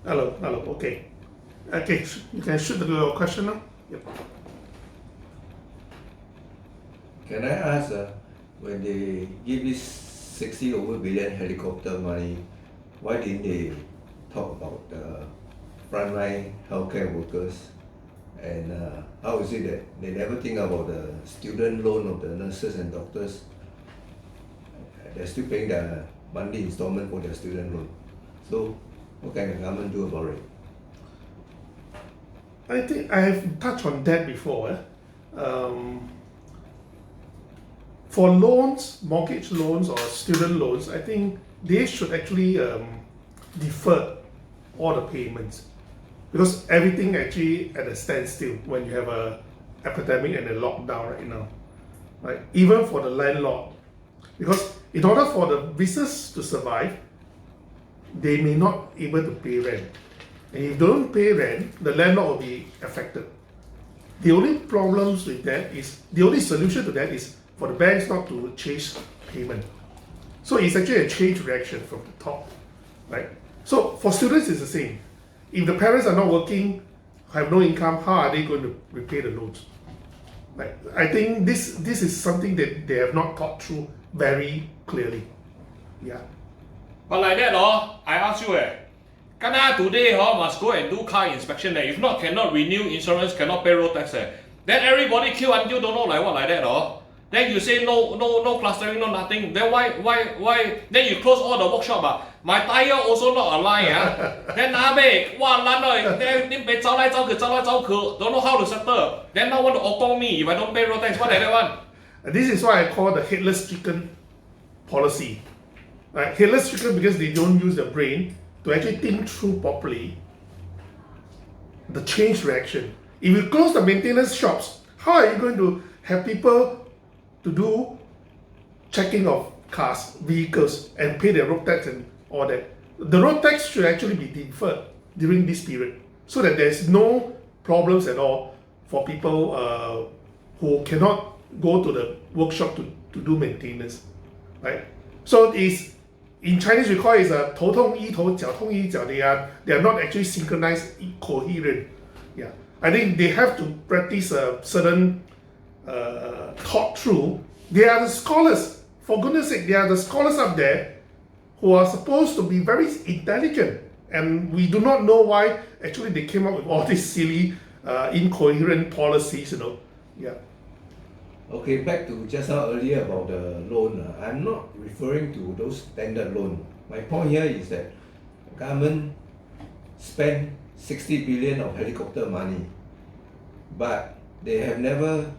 Hello, okay. Okay, you can shoot the question now. Yep. Can I ask, when they give this 60 over billion helicopter money, why didn't they talk about the frontline healthcare workers? And how is it that they never think about the student loan of the nurses and doctors? They're still paying their monthly installment for their student loan. So what can the government do about it? I think I have touched on that before. For loans, mortgage loans or student loans, I think they should actually defer all the payments, because everything actually at a standstill when you have a epidemic and a lockdown right now, right? Even for the landlord, because in order for the business to survive, they may not able to pay rent, and if they don't pay rent, the landlord will be affected. The only problems with that is, the only solution to that is for the banks not to chase payment. So it's actually a chain reaction from the top, right? So for students, it's the same. If the parents are not working, have no income, how are they going to repay the loans? Right? I think this is something that they have not thought through very clearly. Yeah. But like that, I ask you, Kana today must go and do car inspection. If not, cannot renew insurance, cannot pay road tax. Then everybody queue until don't know like what like that. Then you say no clustering, no nothing. Then why? Then you close all the workshop. My tire also not aligned. Then then they don't know how to settle. Then now want to oppose me if I don't pay road tax. What like that one? This is why I call the headless chicken policy. Right? Headless chicken because they don't use their brain to actually think through properly the change reaction. If you close the maintenance shops, how are you going to have people to do checking of cars, vehicles, and pay their road tax and all that? The road tax should actually be deferred during this period so that there's no problems at all for people who cannot go to the workshop to do maintenance, right? So it's, in Chinese we call it a 头痛医头脚痛医脚. They are not actually synchronized, coherent. Yeah, I think they have to practice a certain thought through. They are the scholars, for goodness sake. They are the scholars up there who are supposed to be very intelligent, and we do not know why actually they came up with all these silly, incoherent policies. Yeah. Okay, back to just now earlier about the loan. I'm not referring to those standard loan. My point here is that government spent 60 billion of helicopter money, but they have never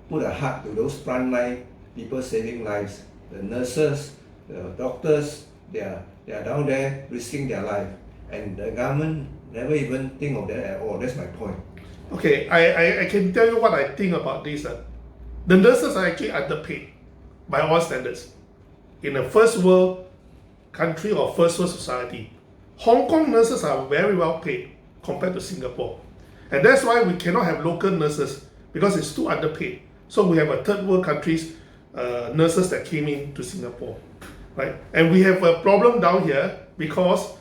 put a heart to those frontline people saving lives. The nurses, the doctors, they are down there risking their life, and the government never even think of that at all. That's my point. Okay, I can tell you what I think about this. The nurses are actually underpaid by all standards. In a first world country or first world society, Hong Kong nurses are very well paid compared to Singapore. And that's why we cannot have local nurses, because it's too underpaid. So we have a third world countries nurses that came in to Singapore, right? And we have a problem down here because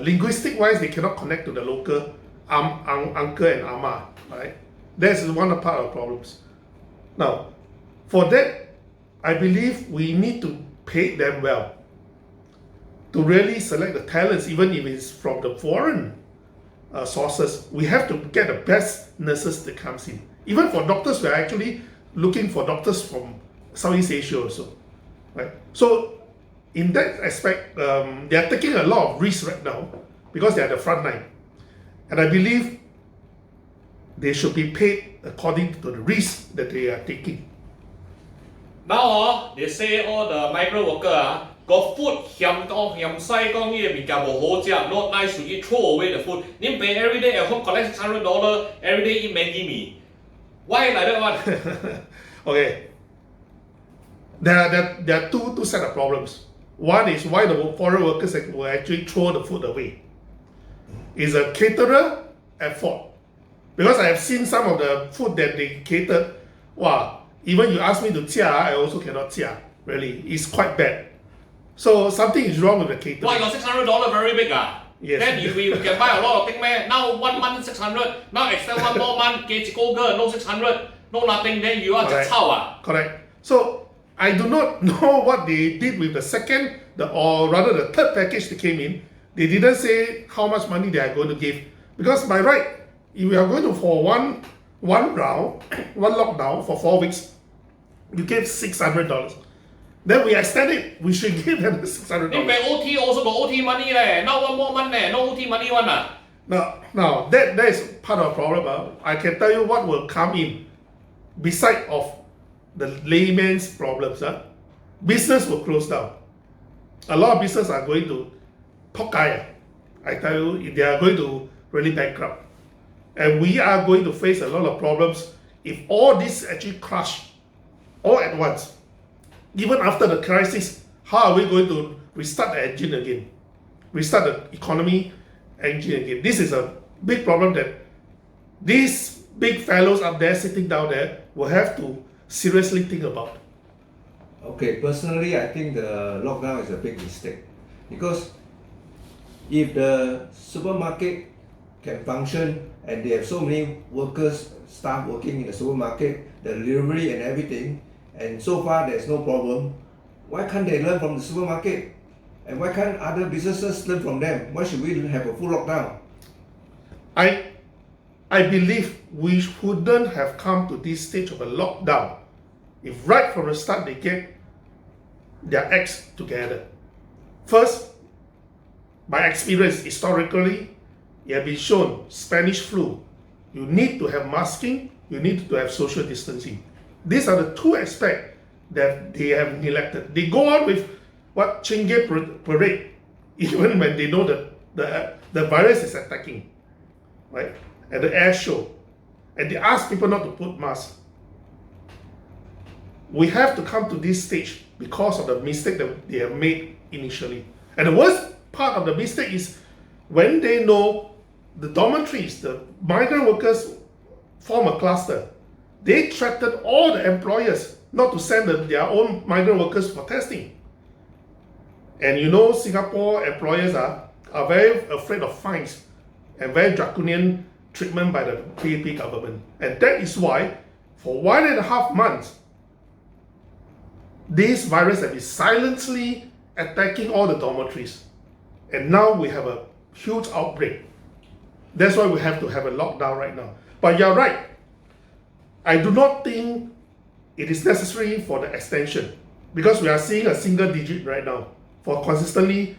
linguistic wise they cannot connect to the local uncle and ama, right? That's one part of the problems. Now, for that, I believe we need to pay them well to really select the talents, even if it's from the foreign sources. We have to get the best nurses that comes in. Even for doctors, we're actually looking for doctors from Southeast Asia also, right? So, in that aspect, they are taking a lot of risks right now because they are the front line. And I believe they should be paid according to the risk that they are taking. Now they say all the migrant worker got food hiam sai kong ye mi ka bo ho jia, not nice to eat, throw away the food. Nim pay every day at home collect $600 every day eat Maggi mee. Why like that one? Okay. There are two set of problems. One is why the foreign workers will actually throw the food away. Is a caterer at fault. Because I have seen some of the food that they catered. Wow, even you ask me to jia, I also cannot jia. Really, it's quite bad. So something is wrong with the caterer. Why your $600 very big Yes. Then we can buy a lot of things, man. Now 1 month 600. Now extend 1 more month, get go girl, no 600, no nothing. Then you are just how Correct. So I do not know what they did with the second, or rather the third package that came in. They didn't say how much money they are going to give. Because by right, if we are going to for one round, one lockdown for 4 weeks, you gave $600. Then we extend it, we should give them the $600. If by OT also got OT money now 1 more month no OT money one Now that is part of the problem. I can tell you what will come in, beside of the layman's problems. Business will close down. A lot of business are going to pokai. I tell you, they are going to really bankrupt. And we are going to face a lot of problems if all this actually crash all at once. Even after the crisis, how are we going to restart the engine again? Restart the economy engine again? This is a big problem that these big fellows up there sitting down there will have to seriously think about. Okay, personally, I think the lockdown is a big mistake, because if the supermarket can function and they have so many workers, staff working in the supermarket, the delivery and everything, and so far there's no problem, why can't they learn from the supermarket? And why can't other businesses learn from them? Why should we have a full lockdown? I believe we shouldn't have come to this stage of a lockdown if right from the start they get their acts together. First, by experience, historically, it has been shown, Spanish flu, you need to have masking, you need to have social distancing. These are the two aspects that they have neglected. They go on with what Chingay parade, even when they know that the virus is attacking, right? At the air show, and they ask people not to put masks. We have to come to this stage because of the mistake that they have made initially. And the worst part of the mistake is when they know the dormitories, the migrant workers form a cluster, they threatened all the employers not to send their own migrant workers for testing. And you know, Singapore employers are very afraid of fines and very draconian treatment by the PAP government. And that is why, for 1.5 months, this virus has been silently attacking all the dormitories. And now we have a huge outbreak. That's why we have to have a lockdown right now. But you're right. I do not think it is necessary for the extension, because we are seeing a single digit right now for consistently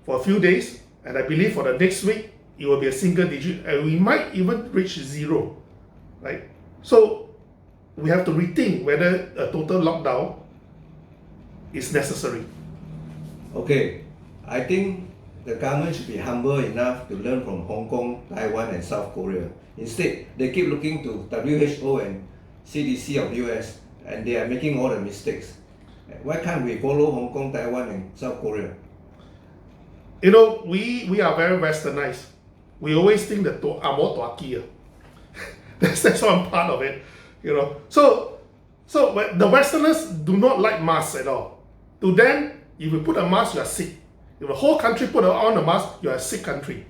for a few days, and I believe for the next week it will be a single digit, and we might even reach 0, right? So we have to rethink whether a total lockdown is necessary. Okay, I think the government should be humble enough to learn from Hong Kong, Taiwan and South Korea. Instead, they keep looking to WHO and CDC of US, and they are making all the mistakes. Why can't we follow Hong Kong, Taiwan and South Korea? You know, we are very westernized. We always think that amo tuaki. That's one part of it. You know. So the Westerners do not like masks at all. To them, if you put a mask, you are sick. If the whole country put on a mask, you are a sick country.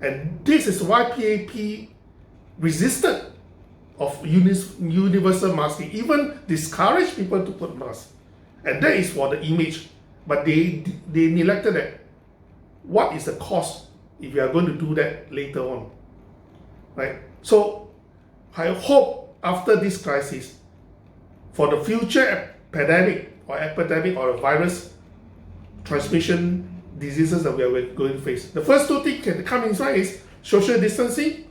And this is why PAP resisted of universal masking, even discouraged people to put masks. And that is for the image. But they neglected that. What is the cost if you are going to do that later on? Right? So I hope after this crisis, for the future epidemic or a virus transmission diseases that we are going to face, the first two things can come inside is social distancing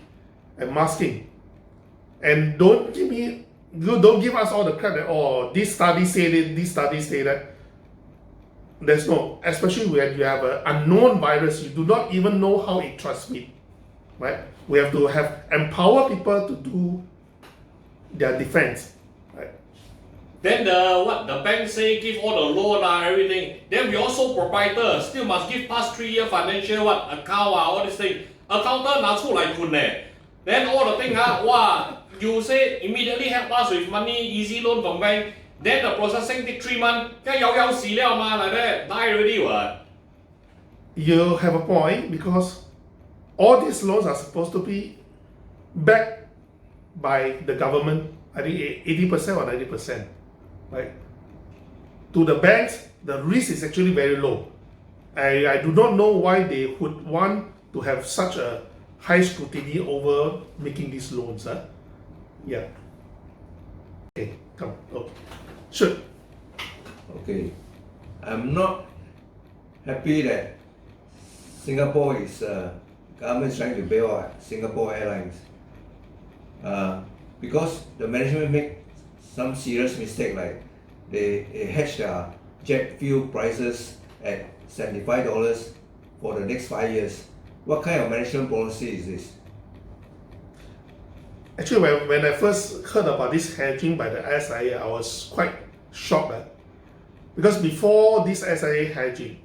and masking. And don't give us all the crap that this study said it, this study said that. There's no, especially when you have an unknown virus, you do not even know how it transmits, right? We have to empower people to do their defense, right? Then the bank say give all the loan everything. Then we also proprietor still must give past 3 year financial account all this thing. Accountant 拿出来滚 Then all the thing you say immediately help us with money, easy loan from bank. Then the processing take 3 months. 梗有死了嘛 like that, die already what? you have a point because all these loans are supposed to be backed by the government. I think 80% or 90%, right? To the banks, the risk is actually very low. I do not know why they would want to have such a high scrutiny over making these loans. Huh? Yeah. Okay, come. Okay. Sure. Okay, I'm not happy that Singapore is government is trying to bail out Singapore Airlines because the management make some serious mistake, like they hedge their jet fuel prices at $75 for the next 5 years. What kind of management policy is this? Actually, when I first heard about this hedging by the SIA, I was quite shocked. Because before this SIA hedging,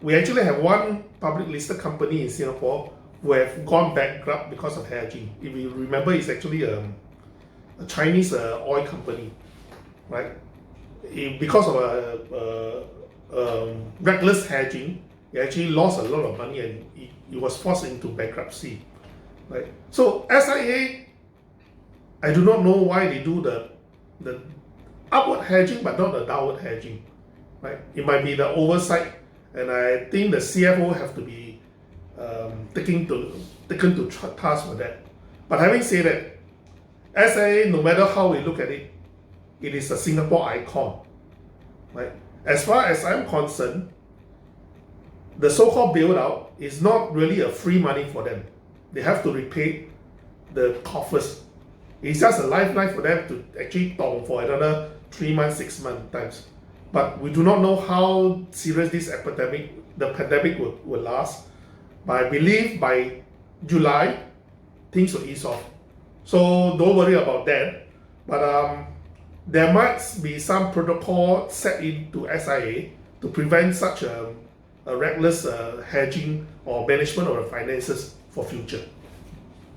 we actually have one public listed company in Singapore who have gone bankrupt because of hedging. If you remember, it's actually a Chinese oil company, right? Because of reckless hedging, it actually lost a lot of money and it was forced into bankruptcy, right? So SIA, I do not know why they do the upward hedging but not the downward hedging, right? It might be the oversight, and I think the CFO have to be taken to task for that. But having said that, SIA, no matter how we look at it, it is a Singapore icon, right? As far as I'm concerned, the so-called bailout is not really a free money for them. They have to repay the coffers. It's just a lifeline for them to actually tong for another 3 months, 6 months times. But we do not know how serious the pandemic will last. But I believe by July, things will ease off. So don't worry about that. But there might be some protocol set into SIA to prevent such a reckless hedging or management of the finances for future.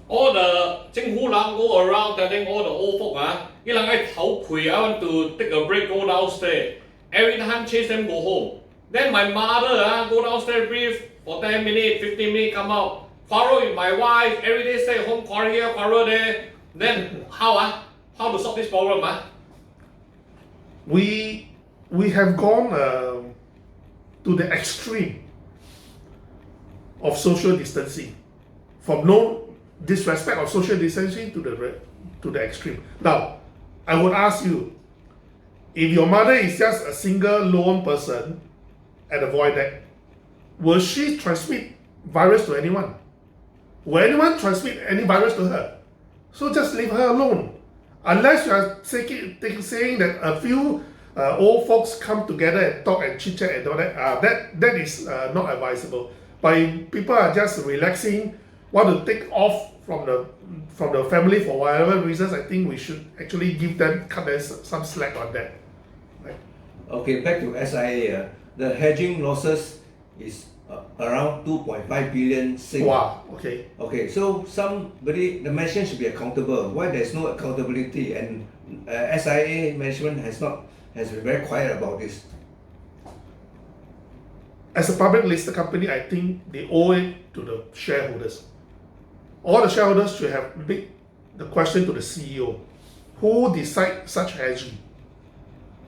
All the 政府人 go around telling all the old folk you I want to take a break, go downstairs. Every time chase them go home. Then my mother go downstairs, breathe for 10 minutes, 15 minutes, come out. Quarrel with my wife, every day stay home, quarrel here, quarrel there. Then how to solve this problem? We have gone to the extreme of social distancing, from no disrespect of social distancing to the extreme. Now, I would ask you, if your mother is just a single lone person at the void deck, will she transmit virus to anyone? Will anyone transmit any virus to her? So just leave her alone. Unless you are saying that a few old folks come together and talk and chit chat and all that, that is not advisable. But if people are just relaxing, want to take off from the family for whatever reasons, I think we should actually cut them some slack on that. Right? Okay, back to SIA. The hedging losses is around 2.5 billion Seng. Wow, okay. Okay, so the management should be accountable. Why there's no accountability, and SIA management has been very quiet about this? As a public listed company, I think they owe it to the shareholders. All the shareholders should have made the question to the CEO. Who decides such hedging?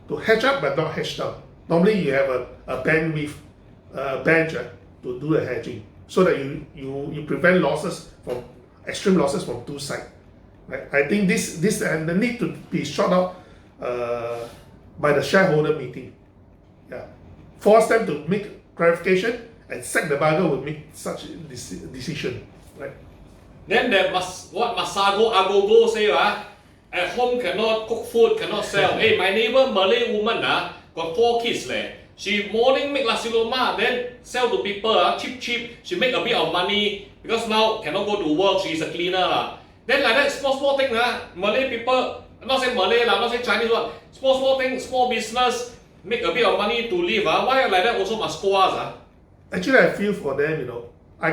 To hedge up but not hedge down. Normally you have a bench to do the hedging so that you prevent extreme losses from two sides. Right? I think this and the need to be shot out by the shareholder meeting. Yeah. Force them to make clarification, and sack the bugger will make such a decision. Right? Then what Masago Agogo say at home cannot cook food, cannot sell. Hey, my neighbor Malay woman got 4 kids leh. She morning make nasi lemak, then sell to people cheap. She make a bit of money because now cannot go to work. She's a cleaner Then like that small thing Malay people, not say Malay not say Chinese small thing, small business, make a bit of money to live Why like that also must scold us Actually, I feel for them. I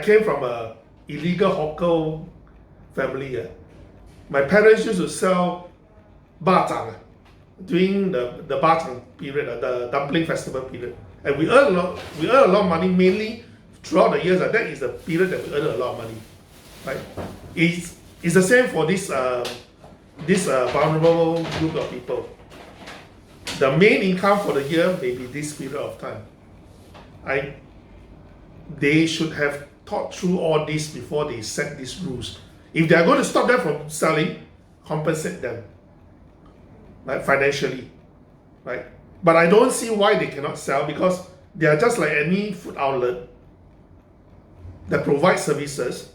came from a illegal hawker family. My parents used to sell bacang during the bacang period, the dumpling festival period. and we earn a lot of money mainly throughout the years. That is the period that we earn a lot of money, right? It's the same for this vulnerable group of people. The main income for the year may be this period of time. They should have thought through all this before they set these rules. If they are going to stop them from selling, compensate them, right, financially, right? But I don't see why they cannot sell, because they are just like any food outlet that provides services,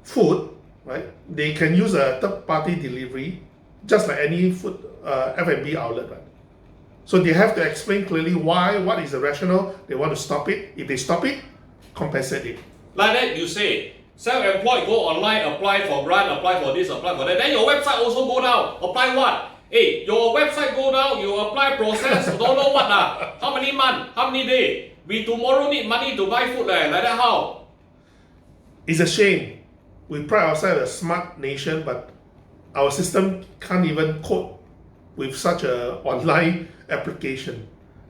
food, right? They can use a third-party delivery, just like any food F&B outlet, right? So they have to explain clearly why, what is the rationale, they want to stop it. If they stop it, compensate it. Like that you say, self-employed go online, apply for grant, apply for this, apply for that. Then your website also go down. Apply what? Hey, your website go down, you apply process, don't know what lah. How many months? How many days? We tomorrow need money to buy food like that how? It's a shame. We pride ourselves as a smart nation, but our system can't even cope with such an online application.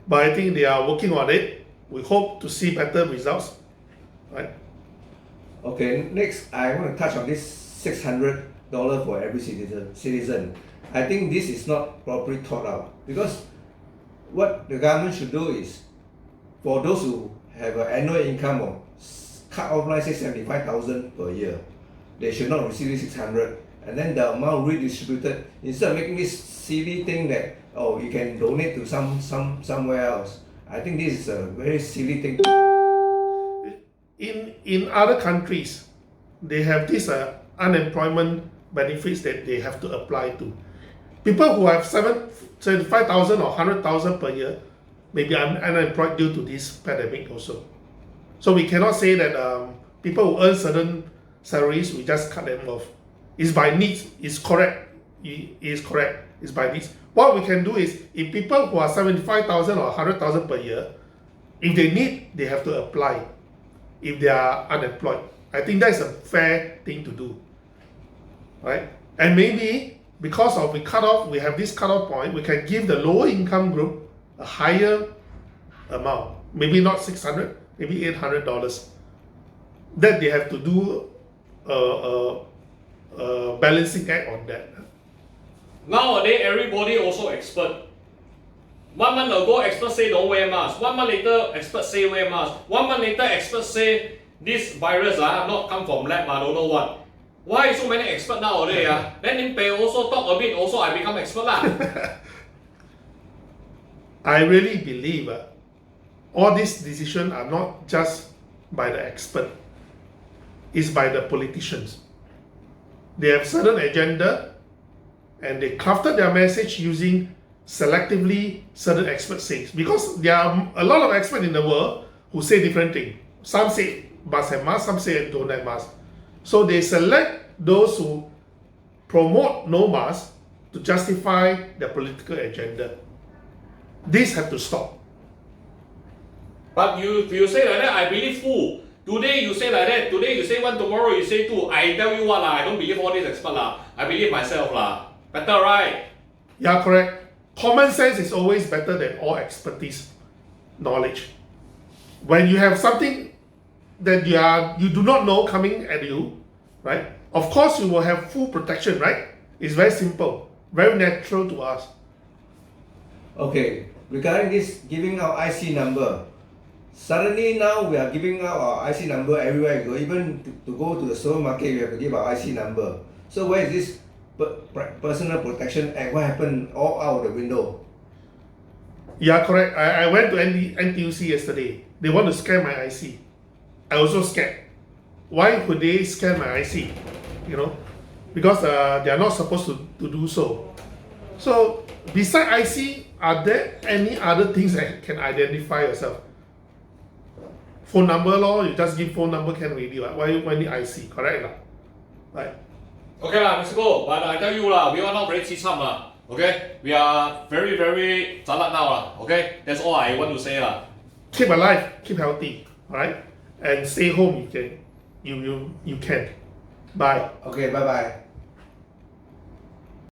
But I think they are working on it. We hope to see better results, right? Okay, next I want to touch on this $600 for every citizen. I think this is not properly thought out, because what the government should do is, for those who have an annual income of cut off like say 75,000 per year, they should not receive this 600, and then the amount redistributed, instead of making this silly thing that you can donate to somewhere else. I think this is a very silly thing. In other countries, they have this unemployment benefits that they have to apply to. People who have 75,000 or 100,000 per year may be unemployed due to this pandemic also. So we cannot say that people who earn certain salaries, we just cut them off. It's by needs. It's correct. It's correct. It's by needs. What we can do is, if people who are 75,000 or 100,000 per year, if they need, they have to apply. If they are unemployed, I think that's a fair thing to do, right? And maybe because of we have this cutoff point, we can give the lower income group a higher amount. Maybe not 600, maybe $800. That they have to do a balancing act on that. Nowadays, everybody also expert. 1 month ago, experts say don't wear mask. 1 month later, experts say wear mask. 1 month later, experts say this virus not come from lab, don't know what. Why so many experts nowadays? Then in Pei also talk a bit, also I become expert lah. I really believe all these decisions are not just by the expert. It's by the politicians. They have certain agenda, and they crafted their message using selectively certain experts say, because there are a lot of experts in the world who say different things. Some say must have mask, some say don't have mask. So they select those who promote no mask to justify their political agenda. This have to stop. But you say like that, I believe fool. Today you say like that, today you say one, tomorrow you say two. I tell you what I don't believe all these experts I believe myself Better, right? Yeah, correct. Common sense is always better than all expertise knowledge. When you have something that you do not know coming at you, right? Of course you will have full protection, right? It's very simple, very natural to us. Okay, regarding this giving out IC number, suddenly now we are giving out our IC number everywhere you go. Even to go to the supermarket, we have to give our IC number. So where is this Personal Protection Act? What happened all out the window? Yeah, correct. I went to NTUC yesterday. They want to scan my IC. I also scared. Why would they scan my IC? Because they are not supposed to do so. So besides IC, are there any other things that can identify yourself? Phone number, you just give phone number can already. Why need IC? Correct, right? Okay Mr. Go, but I tell you we are not very cheesam okay? We are very, very zalat now okay? That's all I want to say Keep alive, keep healthy, alright? And stay home you can. You can. Bye. Okay, bye-bye.